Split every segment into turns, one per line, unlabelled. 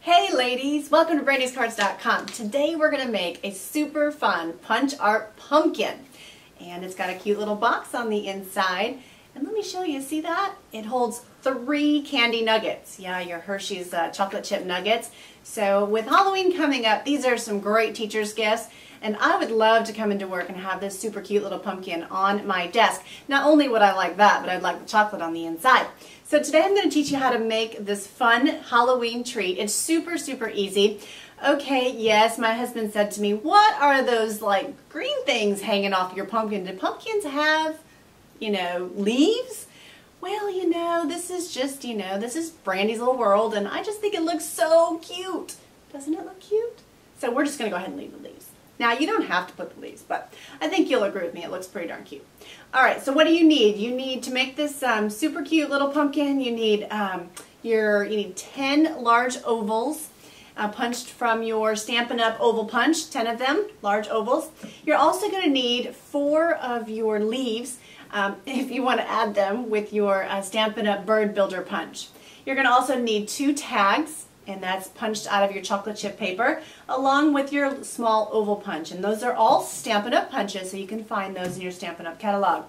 Hey ladies, welcome to brandyscards.com. Today we're going to make a super fun punch art pumpkin. And it's got a cute little box on the inside. And let me show you, see that? It holds 3 candy nuggets. Yeah, your Hershey's chocolate chip nuggets. So with Halloween coming up, these are some great teacher's gifts. And I would love to come into work and have this super cute little pumpkin on my desk. Not only would I like that, but I'd like the chocolate on the inside. So today I'm going to teach you how to make this fun Halloween treat. It's super, super easy. Okay, yes, my husband said to me, what are those like green things hanging off your pumpkin? Do pumpkins have, leaves? Well, this is just, this is Brandy's little world, and I just think it looks so cute. Doesn't it look cute? So we're just going to go ahead and leave the leaves. Now, you don't have to put the leaves, but I think you'll agree with me. It looks pretty darn cute. All right, so what do you need? You need to make this super cute little pumpkin. You need 10 large ovals punched from your Stampin' Up oval punch, 10 of them, large ovals. You're also going to need 4 of your leaves if you want to add them with your Stampin' Up bird builder punch. You're going to also need 2 tags, and that's punched out of your chocolate chip paper, along with your small oval punch. And those are all Stampin' Up punches, so you can find those in your Stampin' Up catalog.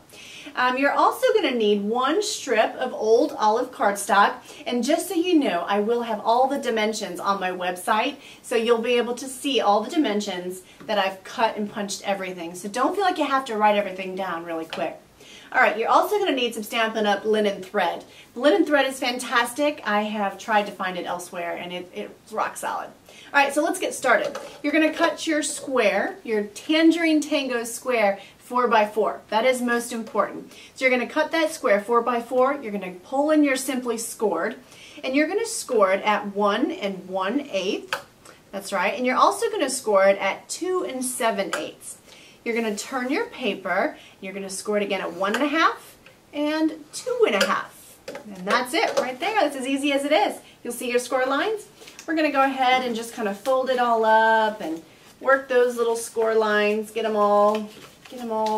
You're also going to need 1 strip of old olive cardstock. And just so you know, I will have all the dimensions on my website, so you'll be able to see all the dimensions that I've cut and punched everything. So don't feel like you have to write everything down really quick. All right, you're also going to need some Stampin' Up linen thread. The linen thread is fantastic. I have tried to find it elsewhere, and it's rock solid. All right, so let's get started. You're going to cut your square, your Tangerine Tango square, 4x4. That is most important. So you're going to cut that square 4x4. You're going to pull in your Simply Scored, and you're going to score it at 1 1/8. That's right. And you're also going to score it at 2 7/8. You're going to turn your paper. You're going to score it again at 1 1/2 and 2 1/2. And that's it right there. That's as easy as it is. You'll see your score lines. We're going to go ahead and just kind of fold it all up and work those little score lines. Get them all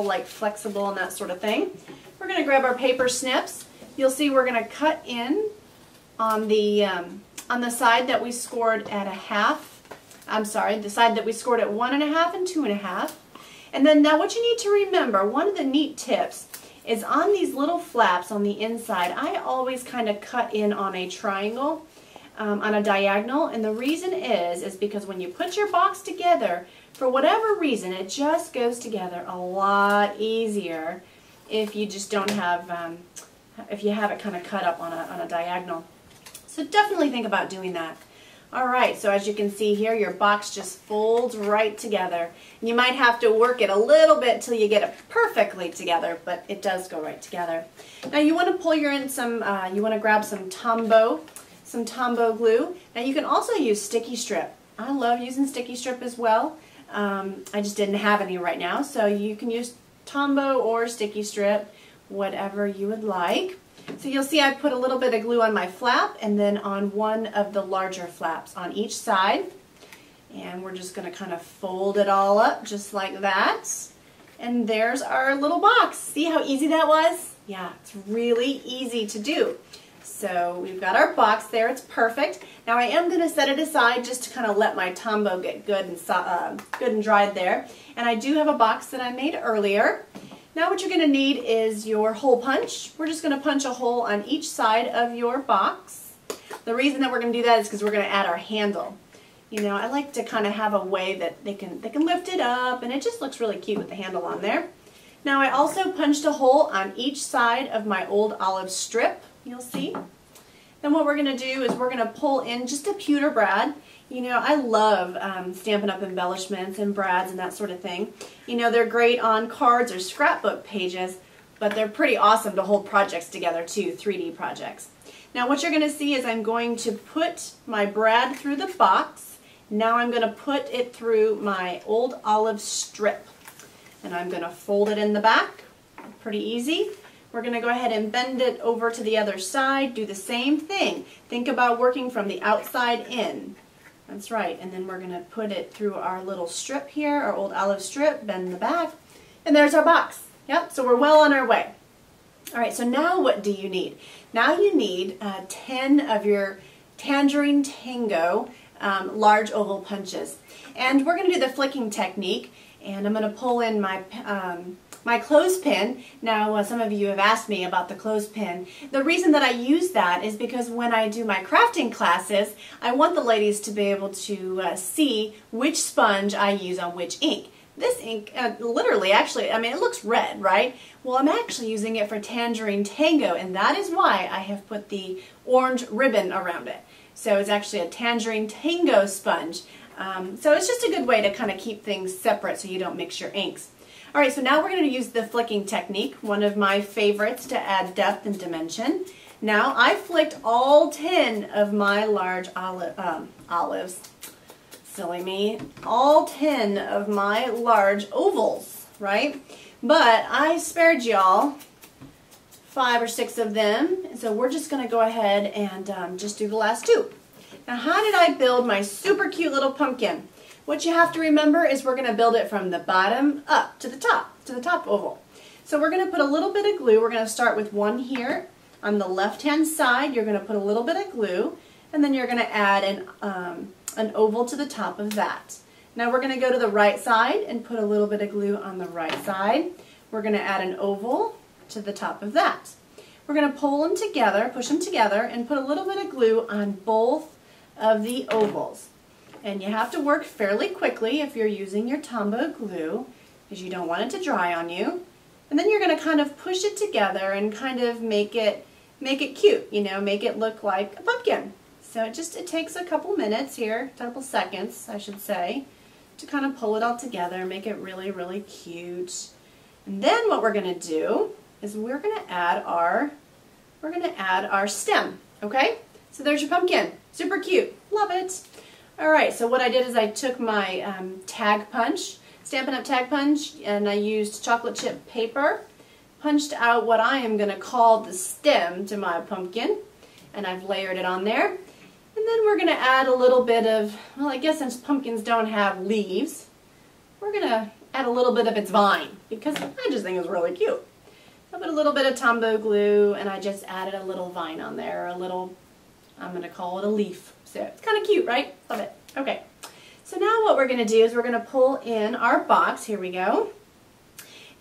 like flexible and that sort of thing. We're going to grab our paper snips. You'll see we're going to cut in on the side that we scored at the side that we scored at 1 1/2 and 2 1/2. And then now what you need to remember, one of the neat tips is on these little flaps on the inside, I always kind of cut in on a triangle, on a diagonal, and the reason is because when you put your box together, for whatever reason, it just goes together a lot easier if you just don't have, if you have it kind of cut up on a diagonal. So definitely think about doing that. All right, so as you can see here, your box just folds right together. You might have to work it a little bit till you get it perfectly together, but it does go right together. Now you want to pull you want to grab some Tombow glue. Now you can also use sticky strip. I love using sticky strip as well. I just didn't have any right now, so you can use Tombow or sticky strip, whatever you would like. So you'll see I put a little bit of glue on my flap and then on one of the larger flaps on each side. And we're just going to kind of fold it all up just like that. And there's our little box. See how easy that was? Yeah, it's really easy to do. So we've got our box there. It's perfect. Now I am going to set it aside just to kind of let my Tombow get good and dried there. And I do have a box that I made earlier. Now what you're going to need is your hole punch. We're just going to punch a hole on each side of your box. The reason that we're going to do that is because we're going to add our handle. I like to kind of have a way that they can lift it up, and it just looks really cute with the handle on there. Now I also punched a hole on each side of my old olive strip, you'll see. Then what we're going to do is we're going to pull in just a pewter brad. I love Stampin' Up embellishments and brads and that sort of thing. They're great on cards or scrapbook pages, but they're pretty awesome to hold projects together too, 3D projects. Now what you're going to see is I'm going to put my brad through the box. Now I'm going to put it through my old olive strip. And I'm going to fold it in the back. Pretty easy. We're going to go ahead and bend it over to the other side. Do the same thing. Think about working from the outside in. That's right, and then we're going to put it through our little strip here, our old olive strip, bend the back, and there's our box. Yep, so we're well on our way. All right, so now what do you need? Now you need 10 of your Tangerine Tango large oval punches. And we're going to do the flicking technique, and I'm going to pull in my my clothespin. Now, some of you have asked me about the clothespin. The reason that I use that is because when I do my crafting classes, I want the ladies to be able to see which sponge I use on which ink. This ink, literally, actually, I mean, it looks red, right? Well, I'm actually using it for Tangerine Tango, and that is why I have put the orange ribbon around it. So it's actually a Tangerine Tango sponge. So it's just a good way to kind of keep things separate so you don't mix your inks. All right, so now we're going to use the flicking technique, one of my favorites to add depth and dimension. Now, I flicked all 10 of my large olives. Silly me. All 10 of my large ovals, right? But I spared y'all 5 or 6 of them, so we're just going to go ahead and just do the last 2. Now, how did I build my super cute little pumpkin? What you have to remember is we're going to build it from the bottom up to the top oval. So we're going to put a little bit of glue. We're going to start with one here on the left-hand side. You're going to put a little bit of glue, and then you're going to add an oval to the top of that. Now we're going to go to the right side and put a little bit of glue on the right side. We're going to add an oval to the top of that. We're going to pull them together, push them together, and put a little bit of glue on both of the ovals. And you have to work fairly quickly if you're using your Tombow glue, because you don't want it to dry on you. And then you're going to kind of push it together and kind of make it cute, you know, make it look like a pumpkin. So it takes a couple minutes here, a couple seconds, I should say, to kind of pull it all together, make it really, really cute. And then what we're going to do is we're going to add our stem, okay? So there's your pumpkin. Super cute. Love it. All right, so what I did is I took my tag punch, Stampin' Up! Tag punch, and I used chocolate chip paper, punched out what I am going to call the stem to my pumpkin, and I've layered it on there. And then we're going to add a little bit of, well, I guess since pumpkins don't have leaves, we're going to add a little bit of its vine, because I just think it's really cute. I put a little bit of Tombow glue, and I just added a little vine on there, a little, I'm going to call it a leaf. So it's kind of cute, right? Love it. Okay. So now what we're going to do is we're going to pull in our box. Here we go.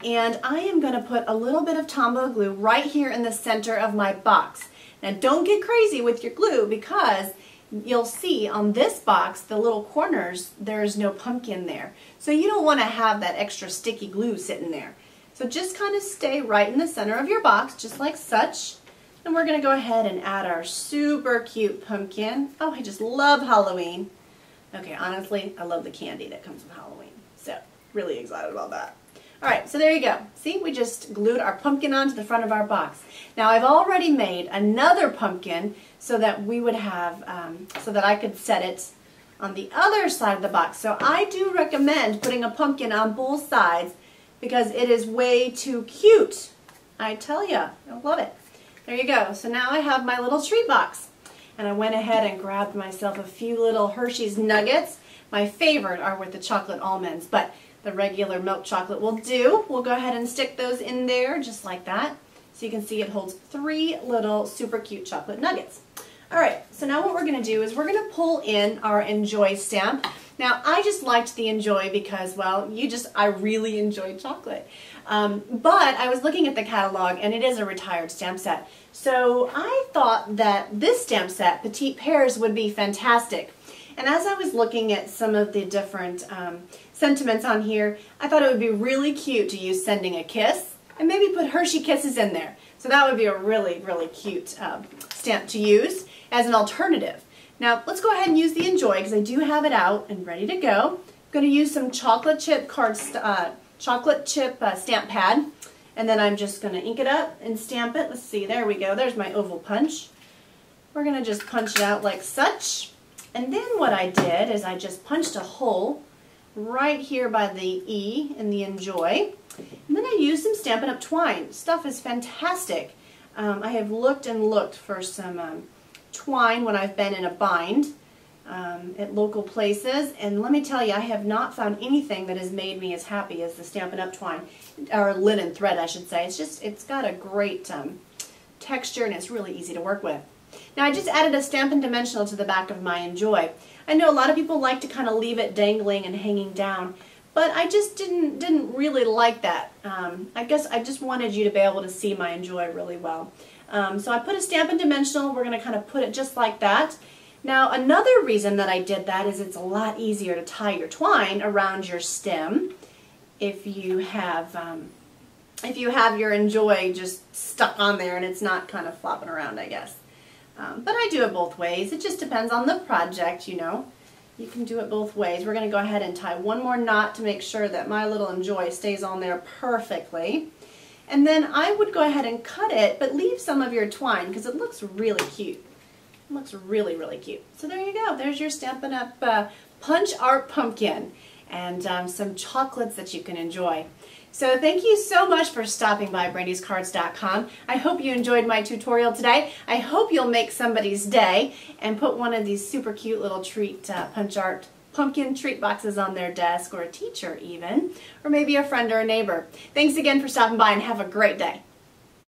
And I am going to put a little bit of Tombow glue right here in the center of my box. Now don't get crazy with your glue, because you'll see on this box, the little corners, there's no pumpkin there. So you don't want to have that extra sticky glue sitting there. So just kind of stay right in the center of your box, just like such. And we're going to go ahead and add our super cute pumpkin. Oh, I just love Halloween. Okay, honestly, I love the candy that comes with Halloween. So, really excited about that. Alright, so there you go. See, we just glued our pumpkin onto the front of our box. Now, I've already made another pumpkin so that we would have, so that I could set it on the other side of the box. So I do recommend putting a pumpkin on both sides, because it is way too cute. I tell you, I love it. There you go. So now I have my little treat box. And I went ahead and grabbed myself a few little Hershey's Nuggets. My favorite are with the chocolate almonds, but the regular milk chocolate will do. We'll go ahead and stick those in there just like that. So you can see it holds 3 little super cute chocolate nuggets. Alright, so now what we're going to do is we're going to pull in our Enjoy stamp. Now, I just liked the Enjoy because, well, I really enjoy chocolate. But I was looking at the catalog, and it is a retired stamp set. So I thought that this stamp set, Petite Pears, would be fantastic. And as I was looking at some of the different sentiments on here, I thought it would be really cute to use Sending a Kiss, and maybe put Hershey Kisses in there. So that would be a really, really cute stamp to use as an alternative. Now, let's go ahead and use the Enjoy, because I do have it out and ready to go. I'm going to use some chocolate chip stamp pad, and then I'm just going to ink it up and stamp it. Let's see, there we go. There's my oval punch. We're going to just punch it out like such. And then what I did is I just punched a hole right here by the E in the Enjoy. And then I used some Stampin' Up! Twine. Stuff is fantastic. I have looked and looked for some twine when I've been in a bind at local places, and let me tell you, I have not found anything that has made me as happy as the Stampin' Up! Twine, or linen thread I should say. It's got a great texture, and it's really easy to work with. Now I just added a Stampin' Dimensional to the back of my Enjoy. I know a lot of people like to kind of leave it dangling and hanging down, but I just didn't really like that. I guess I just wanted you to be able to see my Enjoy really well. So I put a Stampin' Dimensional. We're going to kind of put it just like that. Now another reason that I did that is it's a lot easier to tie your twine around your stem if you have your Enjoy just stuck on there and it's not kind of flopping around, I guess. But I do it both ways. It just depends on the project, you know. You can do it both ways. We're going to go ahead and tie one more knot to make sure that my little Enjoy stays on there perfectly. And then I would go ahead and cut it, but leave some of your twine because it looks really cute. It looks really, really cute. So there you go. There's your Stampin' Up! Punch Art Pumpkin and some chocolates that you can enjoy. So thank you so much for stopping by brandyscards.com. I hope you enjoyed my tutorial today. I hope you'll make somebody's day and put one of these super cute little treat Punch Art Pumpkin treat boxes on their desk, or a teacher even, or maybe a friend or a neighbor. Thanks again for stopping by and have a great day.